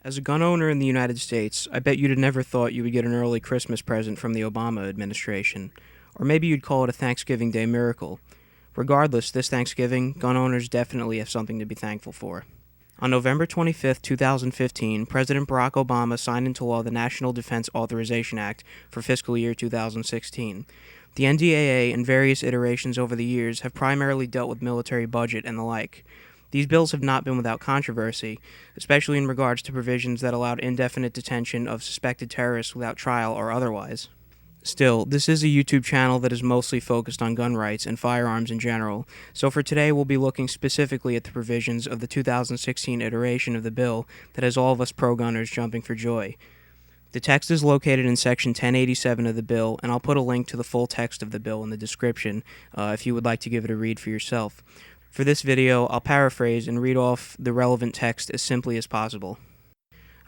As a gun owner in the United States, I bet you'd have never thought you would get an early Christmas present from the Obama administration. Or maybe you'd call it a Thanksgiving Day miracle. Regardless, this Thanksgiving, gun owners definitely have something to be thankful for. On November 25, 2015, President Barack Obama signed into law the National Defense Authorization Act for fiscal year 2016. The NDAA and various iterations over the years have primarily dealt with military budget and the like. These bills have not been without controversy, especially in regards to provisions that allowed indefinite detention of suspected terrorists without trial or otherwise. Still, this is a YouTube channel that is mostly focused on gun rights and firearms in general, so for today we'll be looking specifically at the provisions of the 2016 iteration of the bill that has all of us pro-gunners jumping for joy. The text is located in Section 1087 of the bill, and I'll put a link to the full text of the bill in the description if you would like to give it a read for yourself. For this video, I'll paraphrase and read off the relevant text as simply as possible.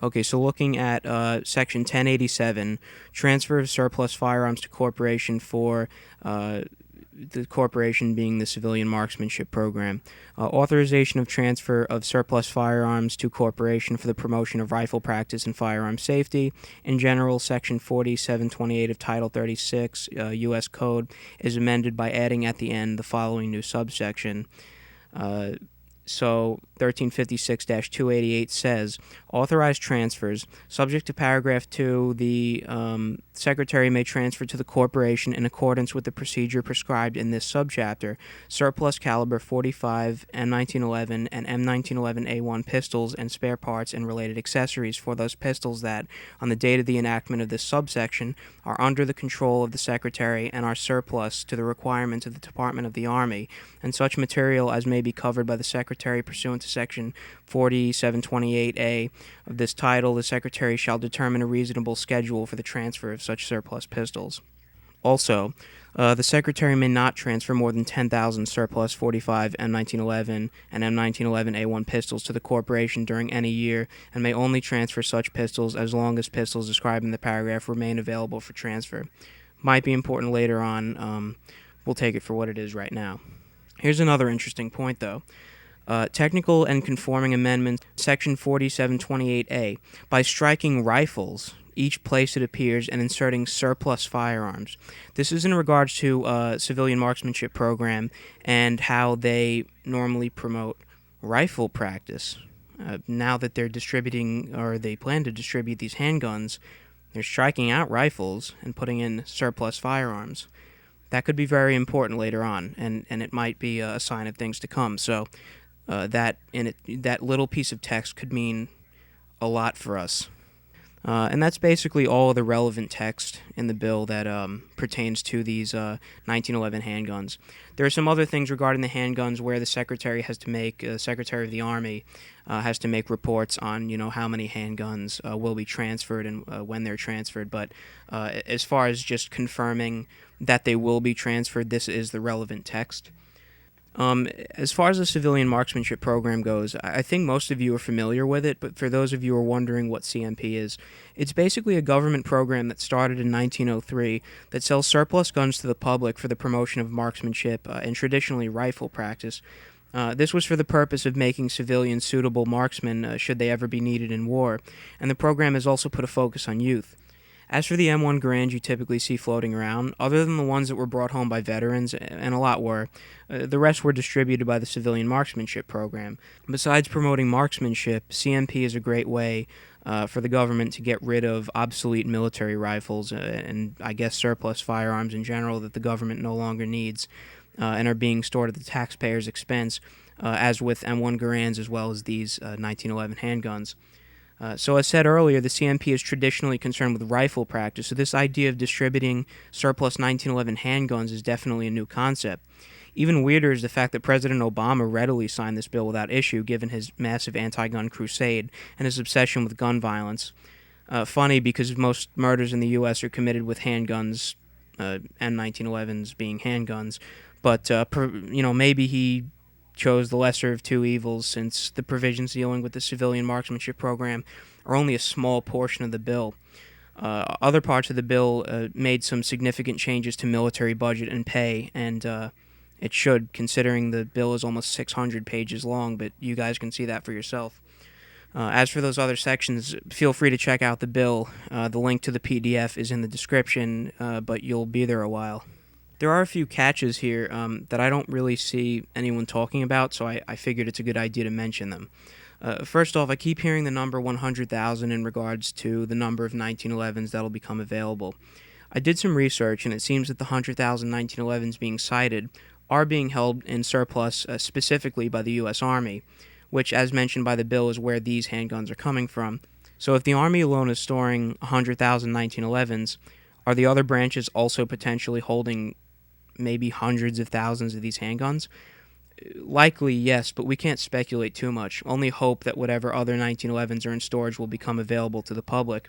Okay, so looking at Section 1087, transfer of surplus firearms to corporation for the corporation being the Civilian Marksmanship Program. Authorization of transfer of surplus firearms to corporation for the promotion of rifle practice and firearm safety. In general, Section 4728 of Title 36 U.S. Code is amended by adding at the end the following new subsection. So 1356-288 says, authorized transfers, subject to paragraph 2, the Secretary may transfer to the corporation in accordance with the procedure prescribed in this subchapter, surplus caliber .45, M1911, and M1911A1 pistols and spare parts and related accessories for those pistols that, on the date of the enactment of this subsection, are under the control of the Secretary and are surplus to the requirements of the Department of the Army, and such material as may be covered by the Secretary pursuant to Section 4728A of this title, the Secretary shall determine a reasonable schedule for the transfer of such surplus pistols. Also, the Secretary may not transfer more than 10,000 surplus .45 M1911 and M1911A1 pistols to the corporation during any year, and may only transfer such pistols as long as pistols described in the paragraph remain available for transfer. Might be important later on. We'll take it for what it is right now. Here's another interesting point, though. Technical and conforming amendment, Section 4728A, by striking rifles each place it appears and inserting surplus firearms. This is in regards to Civilian Marksmanship Program and how they normally promote rifle practice. Now that they're distributing, or they plan to distribute these handguns, they're striking out rifles and putting in surplus firearms. That could be very important later on, and it might be a sign of things to come. So that little piece of text could mean a lot for us. And that's basically all of the relevant text in the bill that pertains to these 1911 handguns. There are some other things regarding the handguns where the Secretary has to make, Secretary of the Army has to make reports on, how many handguns will be transferred and when they're transferred. But as far as just confirming that they will be transferred, this is the relevant text. As far as the Civilian Marksmanship Program goes, I think most of you are familiar with it, but for those of you who are wondering what CMP is, it's basically a government program that started in 1903 that sells surplus guns to the public for the promotion of marksmanship and traditionally rifle practice. This was for the purpose of making civilians suitable marksmen should they ever be needed in war, and the program has also put a focus on youth. As for the M1 Garand you typically see floating around, other than the ones that were brought home by veterans, and a lot were, the rest were distributed by the Civilian Marksmanship Program. Besides promoting marksmanship, CMP is a great way for the government to get rid of obsolete military rifles and I guess surplus firearms in general that the government no longer needs and are being stored at the taxpayer's expense, as with M1 Garands as well as these 1911 handguns. So as said earlier, the CMP is traditionally concerned with rifle practice, so this idea of distributing surplus 1911 handguns is definitely a new concept. Even weirder is the fact that President Obama readily signed this bill without issue, given his massive anti-gun crusade and his obsession with gun violence. Funny, because most murders in the U.S. are committed with handguns, and 1911s being handguns, but maybe he chose the lesser of two evils, since the provisions dealing with the Civilian Marksmanship Program are only a small portion of the bill. Other parts of the bill made some significant changes to military budget and pay, and it should, considering the bill is almost 600 pages long, but you guys can see that for yourself. As for those other sections, feel free to check out the bill. The link to the PDF is in the description, but you'll be there a while. There are a few catches here that I don't really see anyone talking about, so I figured it's a good idea to mention them. First off, I keep hearing the number 100,000 in regards to the number of 1911s that'll become available. I did some research, and it seems that the 100,000 1911s being cited are being held in surplus specifically by the U.S. Army, which, as mentioned by the bill, is where these handguns are coming from. So if the Army alone is storing 100,000 1911s, are the other branches also potentially holding maybe hundreds of thousands of these handguns? Likely, yes, but we can't speculate too much. Only hope that whatever other 1911s are in storage will become available to the public.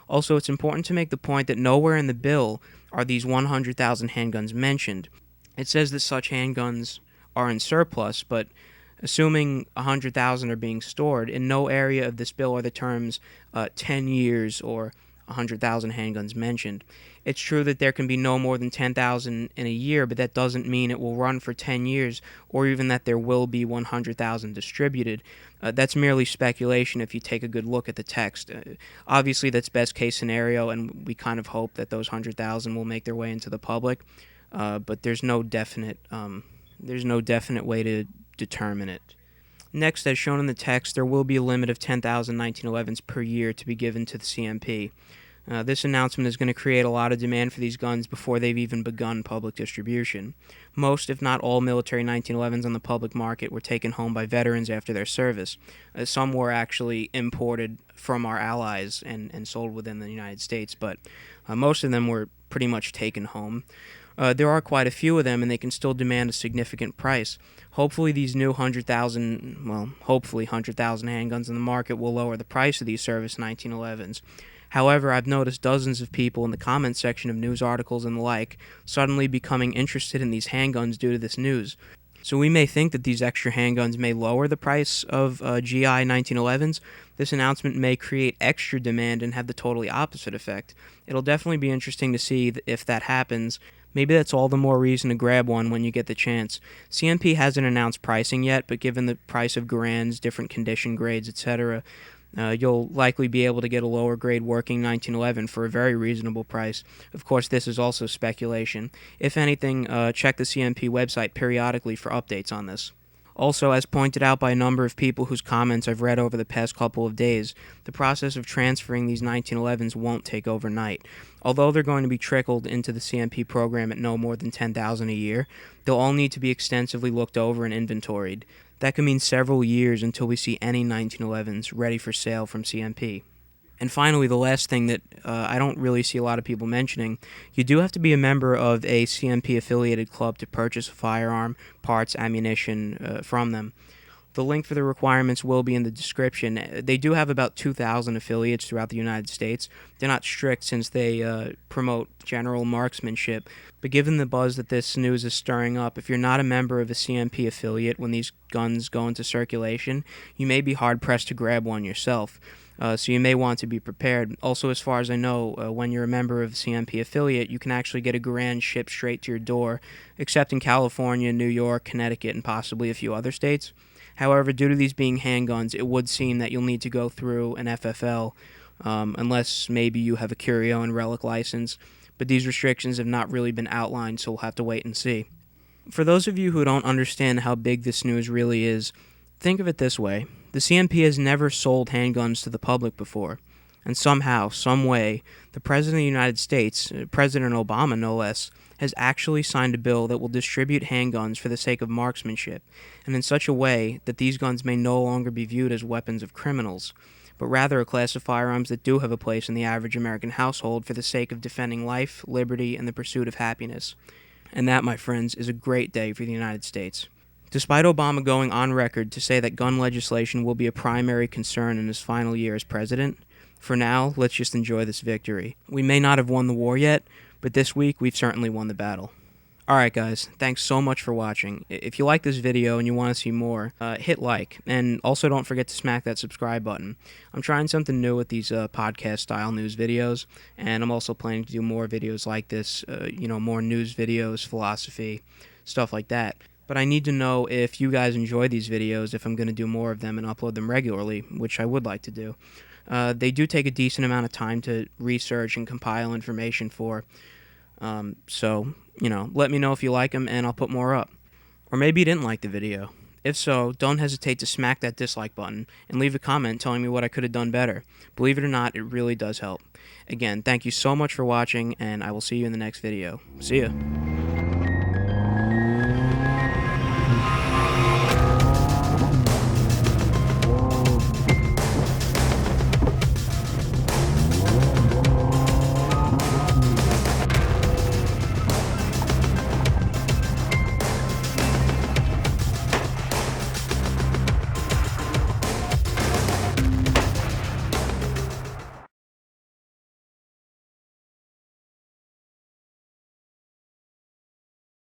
Also, it's important to make the point that nowhere in the bill are these 100,000 handguns mentioned. It says that such handguns are in surplus, but assuming 100,000 are being stored, in no area of this bill are the terms 10 years or 100,000 handguns mentioned. It's true that there can be no more than 10,000 in a year, but that doesn't mean it will run for 10 years or even that there will be 100,000 distributed. That's merely speculation if you take a good look at the text. Obviously, that's best case scenario, and we kind of hope that those 100,000 will make their way into the public, but there's no definite way to determine it. Next, as shown in the text, there will be a limit of 10,000 1911s per year to be given to the CMP. This announcement is going to create a lot of demand for these guns before they've even begun public distribution. Most, if not all, military 1911s on the public market were taken home by veterans after their service. Some were actually imported from our allies and sold within the United States, but most of them were pretty much taken home. There are quite a few of them, and they can still demand a significant price. Hopefully these new 100,000 handguns in the market will lower the price of these service 1911s. However, I've noticed dozens of people in the comments section of news articles and the like suddenly becoming interested in these handguns due to this news. So we may think that these extra handguns may lower the price of GI 1911s. This announcement may create extra demand and have the totally opposite effect. It'll definitely be interesting to see if that happens. Maybe that's all the more reason to grab one when you get the chance. CMP hasn't announced pricing yet, but given the price of Garands, different condition grades, etc., you'll likely be able to get a lower grade working 1911 for a very reasonable price. Of course, this is also speculation. If anything, check the CMP website periodically for updates on this. Also, as pointed out by a number of people whose comments I've read over the past couple of days, the process of transferring these 1911s won't take overnight. Although they're going to be trickled into the CMP program at no more than 10,000 a year, they'll all need to be extensively looked over and inventoried. That could mean several years until we see any 1911s ready for sale from CMP. And finally, the last thing that I don't really see a lot of people mentioning, you do have to be a member of a CMP-affiliated club to purchase a firearm, parts, ammunition from them. The link for the requirements will be in the description. They do have about 2,000 affiliates throughout the United States. They're not strict since they promote general marksmanship, but given the buzz that this news is stirring up, if you're not a member of a CMP affiliate when these guns go into circulation, you may be hard-pressed to grab one yourself. So you may want to be prepared. Also, as far as I know, when you're a member of a CMP affiliate, you can actually get a Garand shipped straight to your door, except in California, New York, Connecticut, and possibly a few other states. However, due to these being handguns, it would seem that you'll need to go through an FFL, unless maybe you have a Curio and Relic license, but these restrictions have not really been outlined, so we'll have to wait and see. For those of you who don't understand how big this news really is, think of it this way. The CMP has never sold handguns to the public before, and somehow, some way, the President of the United States, President Obama no less, has actually signed a bill that will distribute handguns for the sake of marksmanship, and in such a way that these guns may no longer be viewed as weapons of criminals, but rather a class of firearms that do have a place in the average American household for the sake of defending life, liberty, and the pursuit of happiness. And that, my friends, is a great day for the United States. Despite Obama going on record to say that gun legislation will be a primary concern in his final year as president, for now, let's just enjoy this victory. We may not have won the war yet, but this week we've certainly won the battle. Alright guys, thanks so much for watching. If you like this video and you want to see more, hit like, and also don't forget to smack that subscribe button. I'm trying something new with these podcast-style news videos, and I'm also planning to do more videos like this, more news videos, philosophy, stuff like that. But I need to know if you guys enjoy these videos, if I'm going to do more of them and upload them regularly, which I would like to do. They do take a decent amount of time to research and compile information for. So, let me know if you like them and I'll put more up. Or maybe you didn't like the video. If so, don't hesitate to smack that dislike button and leave a comment telling me what I could have done better. Believe it or not, it really does help. Again, thank you so much for watching, and I will see you in the next video. See ya.